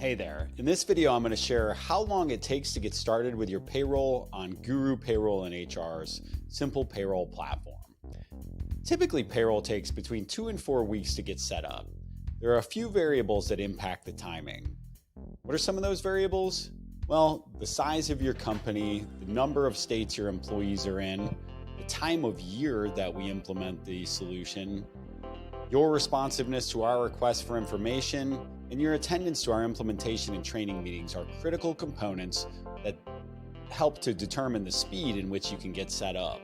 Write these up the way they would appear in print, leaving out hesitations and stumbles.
Hey there. In this video, I'm going to share how long it takes to get started with your payroll on guHRoo Payroll and HR's simple payroll platform. Typically, payroll takes between 2 and 4 weeks to get set up. There are a few variables that impact the timing. What are some of those variables? Well, the size of your company, the number of states your employees are in, the time of year that we implement the solution, your responsiveness to our request for information, and your attendance to our implementation and training meetings are critical components that help to determine the speed in which you can get set up.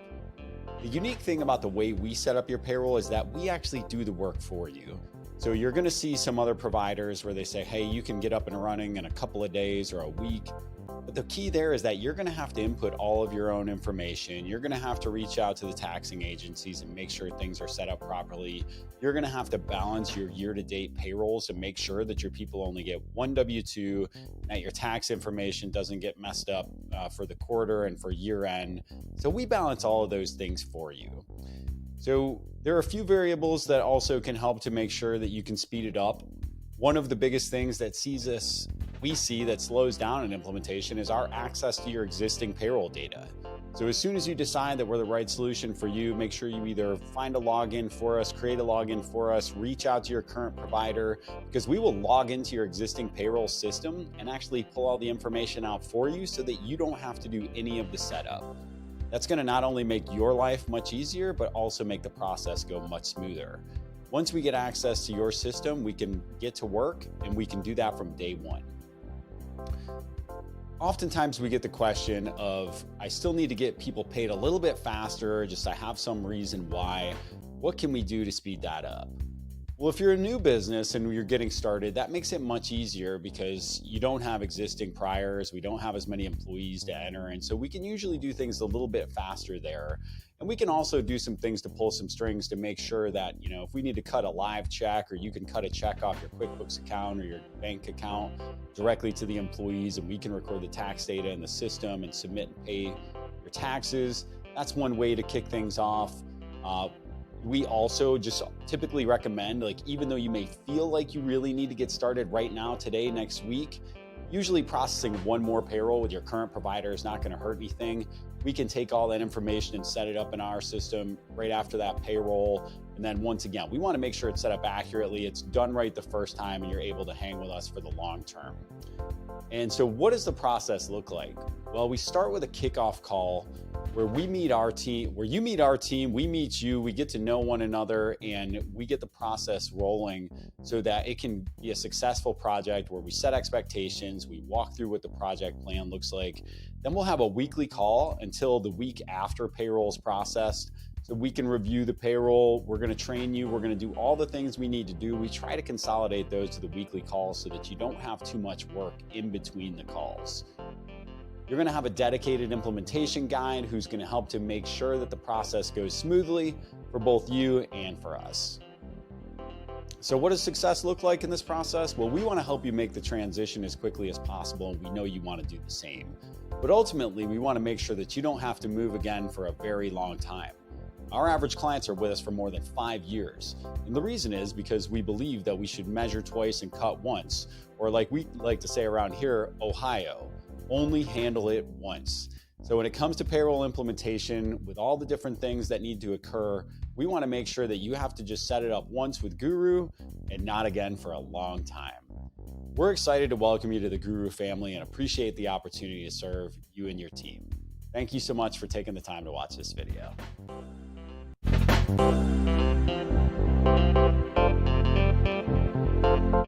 The unique thing about the way we set up your payroll is that we actually do the work for you. So you're going to see some other providers where they say, hey, you can get up and running in a couple of days or a week. But the key there is that you're going to have to input all of your own information. You're going to have to reach out to the taxing agencies and make sure things are set up properly. You're going to have to balance your year-to-date payrolls and make sure that your people only get one W-2, that your tax information doesn't get messed up for the quarter and for year end. So we balance all of those things for you. So there are a few variables that also can help to make sure that you can speed it up. One of the biggest things that we see that slows down an implementation is our access to your existing payroll data. So as soon as you decide that we're the right solution for you, make sure you either find a login for us, create a login for us, reach out to your current provider, because we will log into your existing payroll system and actually pull all the information out for you so that you don't have to do any of the setup. That's going to not only make your life much easier, but also make the process go much smoother. Once we get access to your system, we can get to work, and we can do that from day one. Oftentimes we get the question of, I still need to get people paid a little bit faster, just I have some reason why. What can we do to speed that up? Well, if you're a new business and you're getting started, that makes it much easier because you don't have existing priors, we don't have as many employees to enter, and so we can usually do things a little bit faster there. And we can also do some things to pull some strings to make sure that, if we need to cut a live check, or you can cut a check off your QuickBooks account or your bank account directly to the employees, and we can record the tax data in the system and submit and pay your taxes. That's one way to kick things off. We also just typically recommend, even though you may feel like you really need to get started right now, today, next week, usually processing one more payroll with your current provider is not going to hurt anything. We can take all that information and set it up in our system right after that payroll. And then once again, we want to make sure it's set up accurately, it's done right the first time, and you're able to hang with us for the long term. And so what does the process look like? Well, we start with a kickoff call where we meet our team, where you meet our team, we meet you, we get to know one another, and we get the process rolling so that it can be a successful project where we set expectations, we walk through what the project plan looks like. Then we'll have a weekly call until the week after payroll is processed, so we can review the payroll. We're going to train you. We're going to do all the things we need to do. We try to consolidate those to the weekly calls so that you don't have too much work in between the calls. You're going to have a dedicated implementation guide who's going to help to make sure that the process goes smoothly for both you and for us. So what does success look like in this process? Well, we want to help you make the transition as quickly as possible, and we know you want to do the same. But ultimately, we want to make sure that you don't have to move again for a very long time. Our average clients are with us for more than 5 years. And the reason is because we believe that we should measure twice and cut once, or like we like to say around here, Ohio, only handle it once. So when it comes to payroll implementation, with all the different things that need to occur, we want to make sure that you have to just set it up once with guHRoo and not again for a long time. We're excited to welcome you to the guHRoo family and appreciate the opportunity to serve you and your team. Thank you so much for taking the time to watch this video.